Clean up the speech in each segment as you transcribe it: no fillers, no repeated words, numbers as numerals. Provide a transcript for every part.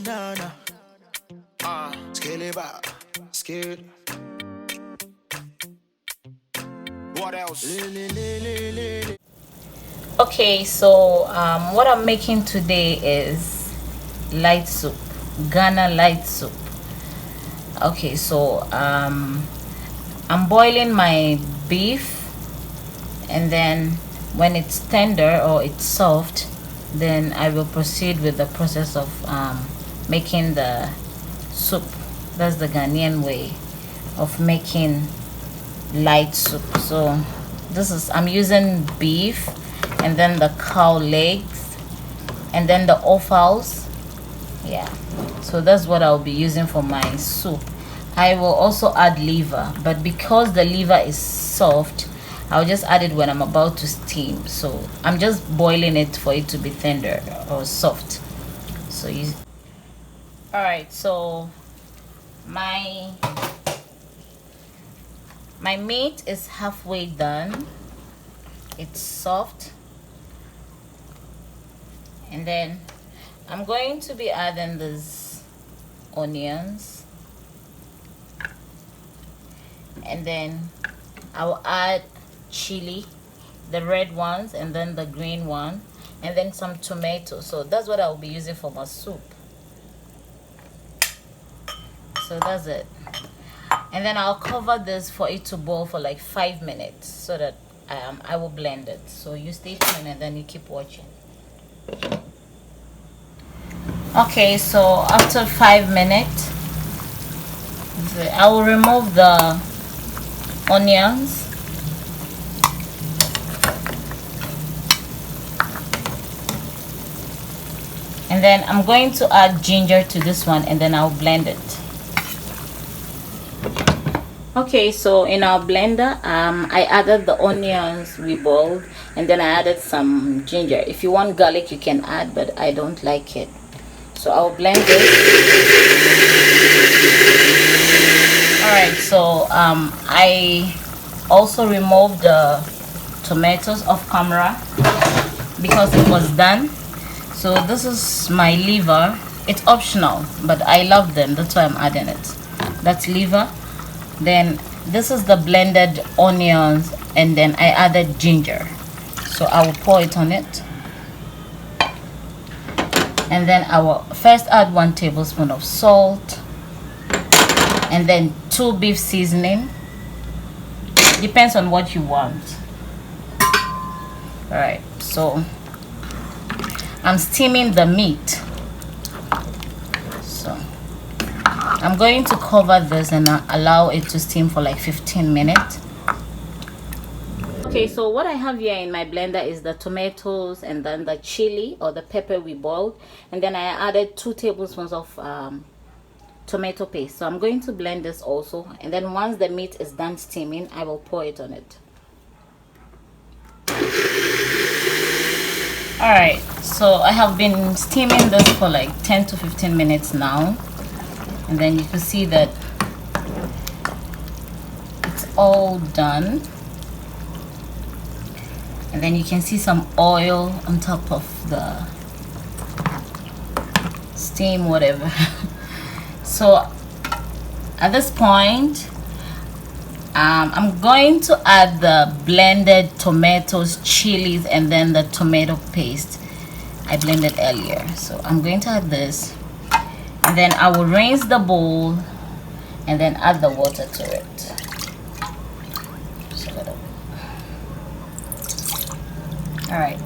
na na. Scale it back, scared. What else? Okay, so what I'm making today is light soup, Ghana light soup. Okay, so I'm boiling my beef, and then when it's tender or it's soft, then I will proceed with the process of making the soup. That's the Ghanaian way of making light soup. So I'm using beef, and then the cow legs, and then the offals. Yeah, so that's what I'll be using for my soup. I will also add liver, but because the liver is soft, I'll just add it when I'm about to steam. So I'm just boiling it for it to be tender or soft. So all right, so my meat is halfway done. It's soft, and then I'm going to be adding these onions, and then I'll add chili, the red ones and then the green one, and then some tomatoes. So that's what I'll be using for my soup. So that's it, and then I'll cover this for it to boil for like 5 minutes so that I will blend it. So you stay tuned and then you keep watching. Okay, so after 5 minutes, I will remove the onions, and then I'm going to add ginger to this one, and then I'll blend it. Okay, so in our blender, I added the onions we boiled, and then I added some ginger. If you want garlic, you can add, but I don't like it. So I'll blend this. Alright, so I also removed the tomatoes off camera because it was done. So this is my liver. It's optional, but I love them, that's why I'm adding it. That's liver. Then this is the blended onions, and then I added ginger. So I will pour it on it, and then I will first add 1 tablespoon of salt, and then 2 beef seasoning. Depends on what you want. All right, so I'm steaming the meat. So I'm going to cover this and allow it to steam for like 15 minutes. Okay, so what I have here in my blender is the tomatoes and then the chili or the pepper we boiled, and then I added 2 tablespoons of tomato paste. So I'm going to blend this also, and then once the meat is done steaming, I will pour it on it. Alright, so I have been steaming this for like 10 to 15 minutes now, and then you can see that it's all done, and then you can see some oil on top of the steam, whatever. So at this point, I'm going to add the blended tomatoes, chilies, and then the tomato paste I blended earlier. So I'm going to add this, and then I will rinse the bowl and then add the water to it. All right.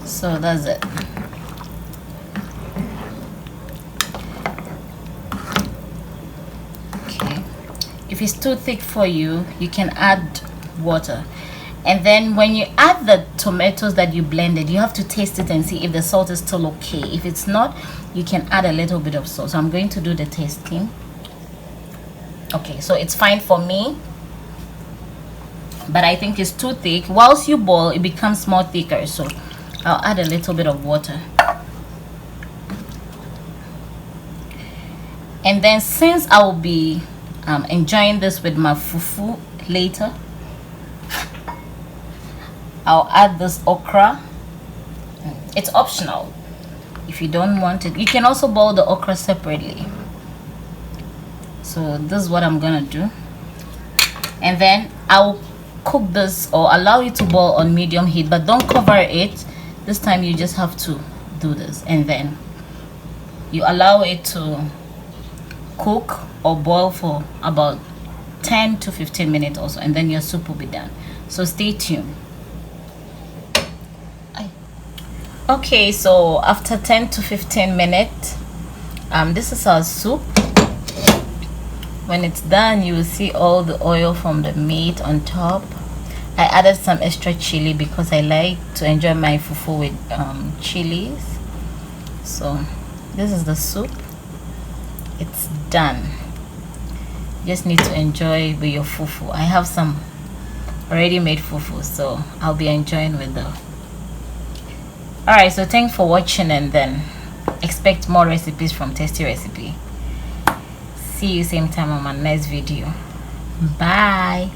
So that's it. Okay. If it's too thick for you, you can add water. And then when you add the tomatoes that you blended, you have to taste it and see if the salt is still okay. If it's not, you can add a little bit of salt. So I'm going to do the tasting. Okay, so it's fine for me, but I think it's too thick. Whilst you boil, it becomes more thicker, so I'll add a little bit of water. And then since I will be enjoying this with my fufu later, I'll add this okra. It's optional. If you don't want it, you can also boil the okra separately. So this is what I'm gonna do, and then I'll cook this or allow it to boil on medium heat, but don't cover it. This time you just have to do this, and then you allow it to cook or boil for about 10 to 15 minutes also, and then your soup will be done. So stay tuned. Okay, so after 10 to 15 minutes, this is our soup. When it's done, you will see all the oil from the meat on top. I added some extra chili because I like to enjoy my fufu with chilies. So this is the soup. It's done. You just need to enjoy with your fufu. I have some already made fufu, so I'll be enjoying with them. Alright, so thanks for watching, and then expect more recipes from Tasty Recipe. See you same time on my next video. Bye.